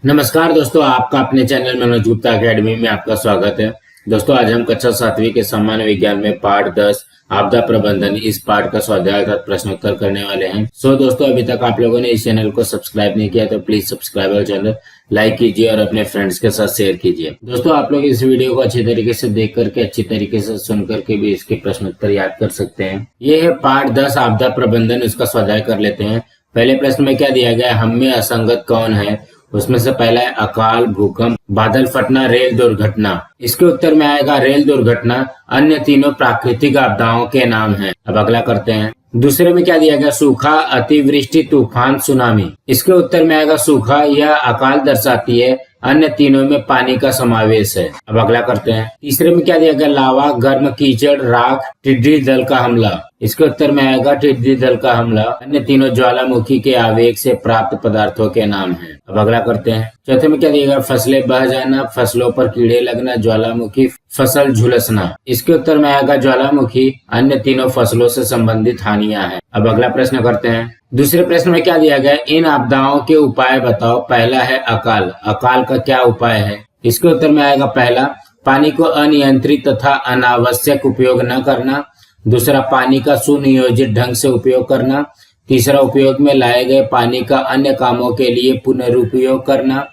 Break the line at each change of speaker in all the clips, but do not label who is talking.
नमस्कार दोस्तों, आपका अपने चैनल मनोज गुप्ता अकेडमी में आपका स्वागत है। दोस्तों, आज हम कक्षा 7वीं के सामान्य विज्ञान में पाठ 10 आपदा प्रबंधन इस पाठ का स्वाध्याय तथा प्रश्नोत्तर करने वाले हैं। दोस्तों, अभी तक आप लोगों ने इस चैनल को सब्सक्राइब नहीं किया तो प्लीज सब्सक्राइब और चैनल लाइक कीजिए और अपने फ्रेंड्स के साथ शेयर कीजिए। दोस्तों, आप लोग इस वीडियो को अच्छी तरीके से देख करके अच्छी तरीके से सुन करके भी इसके प्रश्नोत्तर याद कर सकते हैं। ये है पाठ 10 आपदा प्रबंधन, इसका स्वाध्याय कर लेते हैं। पहले प्रश्न में क्या दिया गया है, हम में असंगत कौन है। उसमें से पहला है अकाल, भूकंप, बादल फटना, रेल दुर्घटना। इसके उत्तर में आएगा रेल दुर्घटना। अन्य तीनों प्राकृतिक आपदाओं के नाम हैं। अब अगला करते हैं। दूसरे में क्या दिया गया, सूखा, अतिवृष्टि, तूफान, सुनामी। इसके उत्तर में आएगा सूखा। यह अकाल दर्शाती है। अन्य तीनों में पानी का समावेश है। अब अगला करते हैं। तीसरे में क्या दिया गया, लावा, गर्म, कीचड़, राख, टिड्डी दल का हमला। इसके उत्तर में आएगा टिड्डी दल का हमला। अन्य तीनों ज्वालामुखी के आवेग से प्राप्त पदार्थों के नाम हैं। अब अगला करते हैं। चौथे में क्या दिया गया, फसलें बह जाना, फसलों पर कीड़े लगना, ज्वालामुखी, फसल झुलसना। इसके उत्तर में आएगा ज्वालामुखी। अन्य तीनों फसलों से संबंधित हानियां हैं। अब अगला प्रश्न करते हैं। दूसरे प्रश्न में क्या दिया गया, इन आपदाओं के उपाय बताओ। पहला है अकाल। अकाल का क्या उपाय है। इसके उत्तर में आएगा पहला, पानी को अनियंत्रित तथा अनावश्यक उपयोग न करना। दूसरा, पानी का सुनियोजित ढंग से उपयोग करना। तीसरा, उपयोग में लाए गए पानी का अन्य कामों के लिए पुनरुपयोग करना।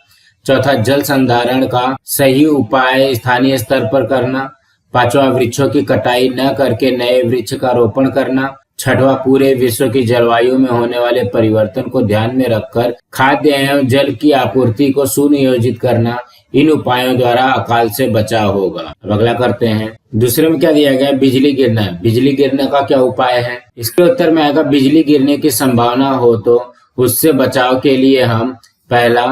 चौथा, जल संधारण का सही उपाय स्थानीय स्तर पर करना। पांचवा, वृक्षों की कटाई न करके नए वृक्ष का रोपण करना। छठवां, पूरे विश्व की जलवायु में होने वाले परिवर्तन को ध्यान में रखकर खाद्य एवं जल की आपूर्ति को सुनियोजित करना। इन उपायों द्वारा अकाल से बचाव होगा। अब अगला करते हैं। दूसरे में क्या दिया गया, बिजली गिरना। बिजली गिरने का क्या उपाय है। इसके उत्तर में आएगा, बिजली गिरने की संभावना हो तो उससे बचाव के लिए हम पहला,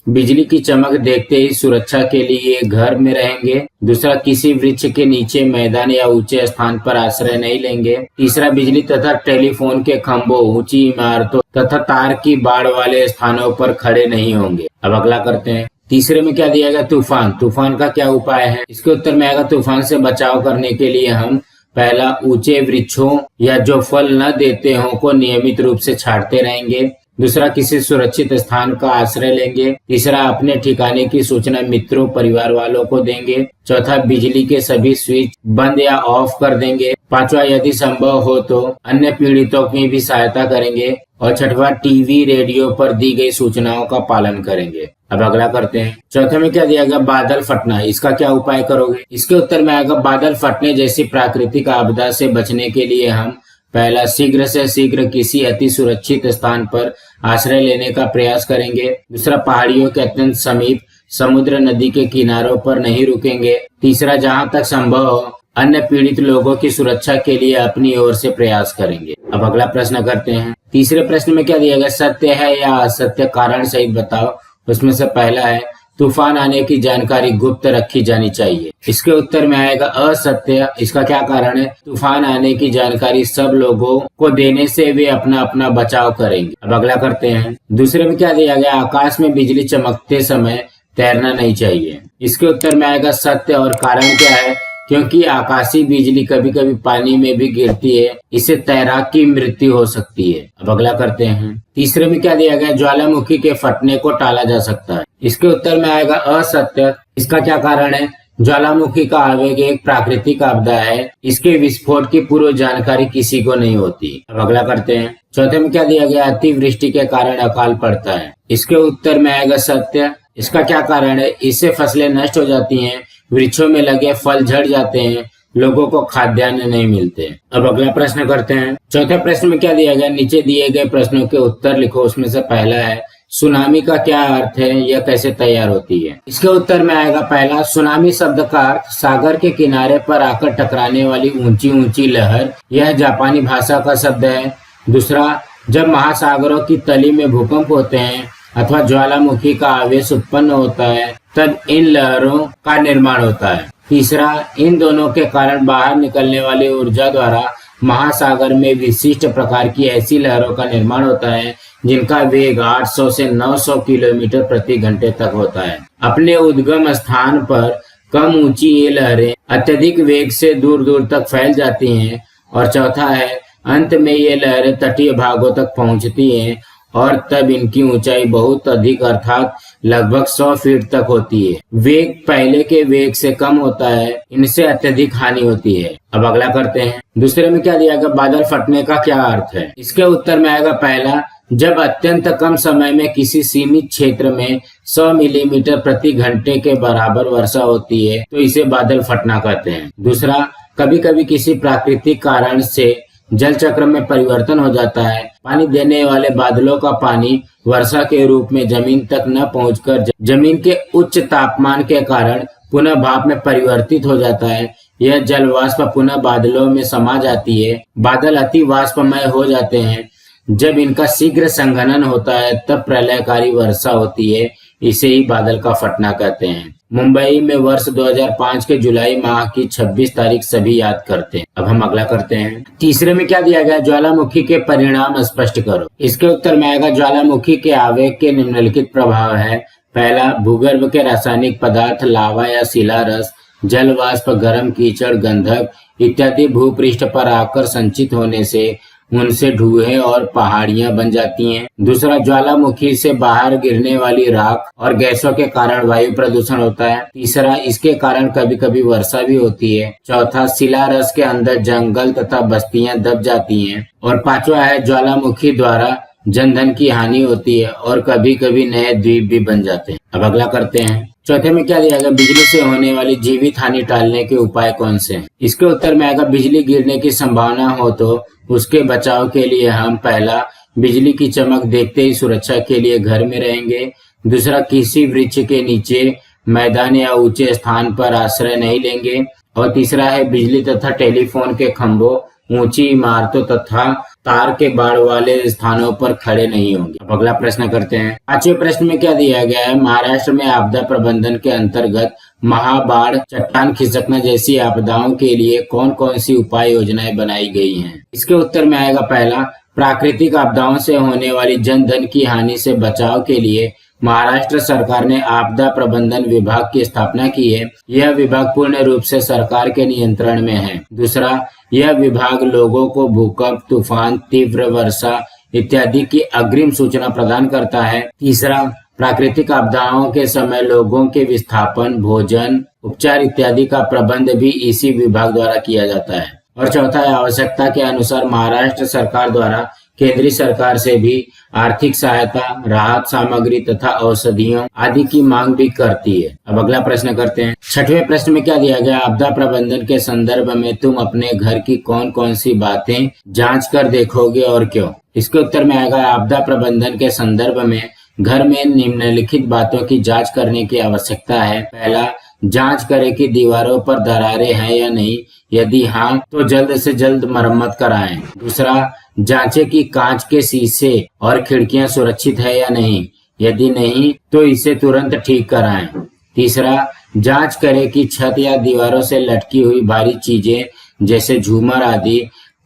बिजली की चमक देखते ही सुरक्षा के लिए घर में रहेंगे। दूसरा, किसी वृक्ष के नीचे, मैदान या ऊंचे स्थान पर आश्रय नहीं लेंगे। तीसरा, बिजली तथा टेलीफोन के खंभों, ऊंची इमारतों तथा तार की बाड़ वाले स्थानों पर खड़े नहीं होंगे। अब अगला करते हैं। तीसरे में क्या दिया गया, तूफान। तूफान का क्या उपाय है। इसके उत्तर में आएगा, तूफान से बचाव करने के लिए हम पहला, ऊंचे वृक्षों या जो फल न देते हों को नियमित रूप से छांटते रहेंगे। दूसरा, किसी सुरक्षित स्थान का आश्रय लेंगे। तीसरा, अपने ठिकाने की सूचना मित्रों, परिवार वालों को देंगे। चौथा, बिजली के सभी स्विच बंद या ऑफ कर देंगे। पांचवा, यदि संभव हो तो अन्य पीड़ितों की भी सहायता करेंगे। और छठवां, टीवी, रेडियो पर दी गई सूचनाओं का पालन करेंगे। अब अगला करते हैं। चौथे में क्या दिया गया, बादल फटना। इसका क्या उपाय करोगे। इसके उत्तर में आएगा, बादल फटने जैसी प्राकृतिक आपदा से बचने के लिए हम पहला, शीघ्र से शीघ्र किसी अति सुरक्षित स्थान पर आश्रय लेने का प्रयास करेंगे। दूसरा, पहाड़ियों के अत्यंत समीप, समुद्र, नदी के किनारों पर नहीं रुकेंगे। तीसरा, जहां तक संभव हो अन्य पीड़ित लोगों की सुरक्षा के लिए अपनी ओर से प्रयास करेंगे। अब अगला प्रश्न करते हैं। तीसरे प्रश्न में क्या दिया गया, सत्य है या असत्य, कारण सहित बताओ। उसमें से पहला है, तूफान आने की जानकारी गुप्त रखी जानी चाहिए। इसके उत्तर में आएगा असत्य। इसका क्या कारण है, तूफान आने की जानकारी सब लोगों को देने से वे अपना अपना बचाव करेंगे। अब अगला करते हैं। दूसरे में क्या दिया गया, आकाश में बिजली चमकते समय तैरना नहीं चाहिए। इसके उत्तर में आएगा सत्य। और कारण क्या है, क्योंकि आकाशीय बिजली कभी कभी पानी में भी गिरती है, इससे तैराक की मृत्यु हो सकती है। अब अगला करते हैं। तीसरे में क्या दिया गया, ज्वालामुखी के फटने को टाला जा सकता है। इसके उत्तर में आएगा असत्य। इसका क्या कारण है, ज्वालामुखी का आवेग एक प्राकृतिक आपदा है, इसके विस्फोट की पूर्व जानकारी किसी को नहीं होती। अब अगला करते हैं। चौथे में क्या दिया गया, अतिवृष्टि के कारण अकाल पड़ता है। इसके उत्तर में आएगा सत्य। इसका क्या कारण है, इससे फसलें नष्ट हो जाती हैं, वृक्षों में लगे फल झड़ जाते हैं, लोगों को खाद्यान्न नहीं मिलते। अब अगला प्रश्न करते हैं। चौथे प्रश्न में क्या दिया गया, नीचे दिए गए प्रश्नों के उत्तर लिखो। उसमें से पहला है, सुनामी का क्या अर्थ है, यह कैसे तैयार होती है। इसके उत्तर में आएगा पहला, सुनामी शब्द का अर्थ सागर के किनारे पर आकर टकराने वाली ऊंची ऊंची लहर। यह जापानी भाषा का शब्द है। दूसरा, जब महासागरों की तली में भूकंप होते हैं अथवा ज्वालामुखी का आवेश उत्पन्न होता है तब इन लहरों का निर्माण होता है। तीसरा, इन दोनों के कारण बाहर निकलने वाली ऊर्जा द्वारा महासागर में विशिष्ट प्रकार की ऐसी लहरों का निर्माण होता है जिनका वेग 800 से 900 किलोमीटर प्रति घंटे तक होता है। अपने उद्गम स्थान पर कम ऊंची ये लहरें अत्यधिक वेग से दूर दूर तक फैल जाती हैं। और चौथा है, अंत में ये लहरें तटीय भागों तक पहुंचती हैं और तब इनकी ऊंचाई बहुत अधिक अर्थात लगभग 100 फीट तक होती है। वेग पहले के वेग से कम होता है, इनसे अत्यधिक हानि होती है। अब अगला करते हैं। दूसरे में क्या दिया गया, बादल फटने का क्या अर्थ है। इसके उत्तर में आएगा पहला, जब अत्यंत कम समय में किसी सीमित क्षेत्र में 100 मिलीमीटर प्रति घंटे के बराबर वर्षा होती है तो इसे बादल फटना कहते हैं। दूसरा, कभी कभी किसी प्राकृतिक कारण से जल चक्र में परिवर्तन हो जाता है। पानी देने वाले बादलों का पानी वर्षा के रूप में जमीन तक न पहुंचकर जमीन के उच्च तापमान के कारण पुनः भाप में परिवर्तित हो जाता है। यह जल वाष्प पुनः बादलों में समा जाती है। बादल अति वाष्पमय हो जाते हैं। जब इनका शीघ्र संघनन होता है तब प्रलयकारी वर्षा होती है। इसे ही बादल का फटना कहते हैं। मुंबई में वर्ष 2005 के जुलाई माह की 26 तारीख सभी याद करते हैं। अब हम अगला करते हैं। तीसरे में क्या दिया गया, ज्वालामुखी के परिणाम स्पष्ट करो। इसके उत्तर में आएगा, ज्वालामुखी के आवेग के निम्नलिखित प्रभाव है। पहला, भूगर्भ के रासायनिक पदार्थ लावा या शिलारस, जल वाष्प, गर्म कीचड़, गंधक इत्यादि भूपृष्ठ पर आकर संचित होने से उनसे ढूहे और पहाड़ियां बन जाती हैं। दूसरा, ज्वालामुखी से बाहर गिरने वाली राख और गैसों के कारण वायु प्रदूषण होता है। तीसरा, इसके कारण कभी कभी वर्षा भी होती है। चौथा, शिलारस के अंदर जंगल तथा बस्तियां दब जाती हैं। और पांचवा है, ज्वालामुखी द्वारा जनधन की हानि होती है और कभी कभी नए द्वीप भी बन जाते हैं। अब अगला करते हैं। चौथे में क्या दिया गया, बिजली से होने वाली जीवित हानि टालने के उपाय कौन से हैं। इसके उत्तर में आएगा, बिजली गिरने की संभावना हो तो उसके बचाव के लिए हम पहला, बिजली की चमक देखते ही सुरक्षा के लिए घर में रहेंगे। दूसरा, किसी वृक्ष के नीचे, मैदान या ऊंचे स्थान पर आश्रय नहीं लेंगे। और तीसरा है, बिजली तथा टेलीफोन के खंभों, ऊंची इमारतों तथा तार के बाड़ वाले स्थानों पर खड़े नहीं होंगे। अब अगला प्रश्न करते हैं। पांचवें प्रश्न में क्या दिया गया है, महाराष्ट्र में आपदा प्रबंधन के अंतर्गत महाबाढ़, चट्टान खिसकना जैसी आपदाओं के लिए कौन कौन सी उपाय योजनाएं बनाई गई हैं। इसके उत्तर में आएगा पहला, प्राकृतिक आपदाओं से होने वाली जन धन की हानि से बचाव के लिए महाराष्ट्र सरकार ने आपदा प्रबंधन विभाग की स्थापना की है। यह विभाग पूर्ण रूप से सरकार के नियंत्रण में है। दूसरा, यह विभाग लोगों को भूकंप, तूफान, तीव्र वर्षा इत्यादि की अग्रिम सूचना प्रदान करता है। तीसरा, प्राकृतिक आपदाओं के समय लोगों के विस्थापन, भोजन, उपचार इत्यादि का प्रबंध भी इसी विभाग द्वारा किया जाता है। और चौथा, आवश्यकता के अनुसार महाराष्ट्र सरकार द्वारा केंद्रीय सरकार से भी आर्थिक सहायता, राहत सामग्री तथा औषधियों आदि की मांग भी करती है। अब अगला प्रश्न करते हैं। छठवें प्रश्न में क्या दिया गया, आपदा प्रबंधन के संदर्भ में तुम अपने घर की कौन कौन सी बातें जांच कर देखोगे और क्यों। इसके उत्तर में आएगा, आपदा प्रबंधन के संदर्भ में घर में निम्नलिखित बातों की जांच करने की आवश्यकता है। पहला, जांच करें कि दीवारों पर दरारें हैं या नहीं, यदि हाँ तो जल्द से जल्द मरम्मत कराएं। दूसरा, जांचें कि कांच के शीशे और खिड़कियां सुरक्षित है या नहीं, यदि नहीं तो इसे तुरंत ठीक कराएं। तीसरा, जांच करें कि छत या दीवारों से लटकी हुई भारी चीजें जैसे झूमर आदि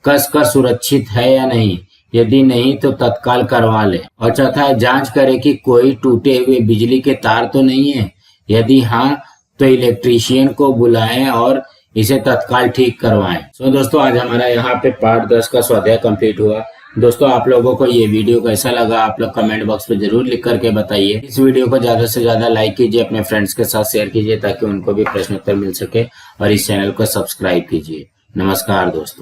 कसकर सुरक्षित है या नहीं, यदि नहीं तो तत्काल करवा लें। और चौथा, जांच करें कि कोई टूटे हुए बिजली के तार तो नहीं है, यदि हाँ तो इलेक्ट्रीशियन को बुलाएं और इसे तत्काल ठीक करवाएं। तो दोस्तों, आज हमारा यहाँ पे पार्ट 10 का स्वाध्याय कंप्लीट हुआ। दोस्तों, आप लोगों को ये वीडियो कैसा लगा आप लोग कमेंट बॉक्स में जरूर लिख करके बताइए। इस वीडियो को ज्यादा से ज्यादा लाइक कीजिए, अपने फ्रेंड्स के साथ शेयर कीजिए ताकि उनको भी प्रश्नोत्तर मिल सके, और इस चैनल को सब्सक्राइब कीजिए। नमस्कार दोस्तों।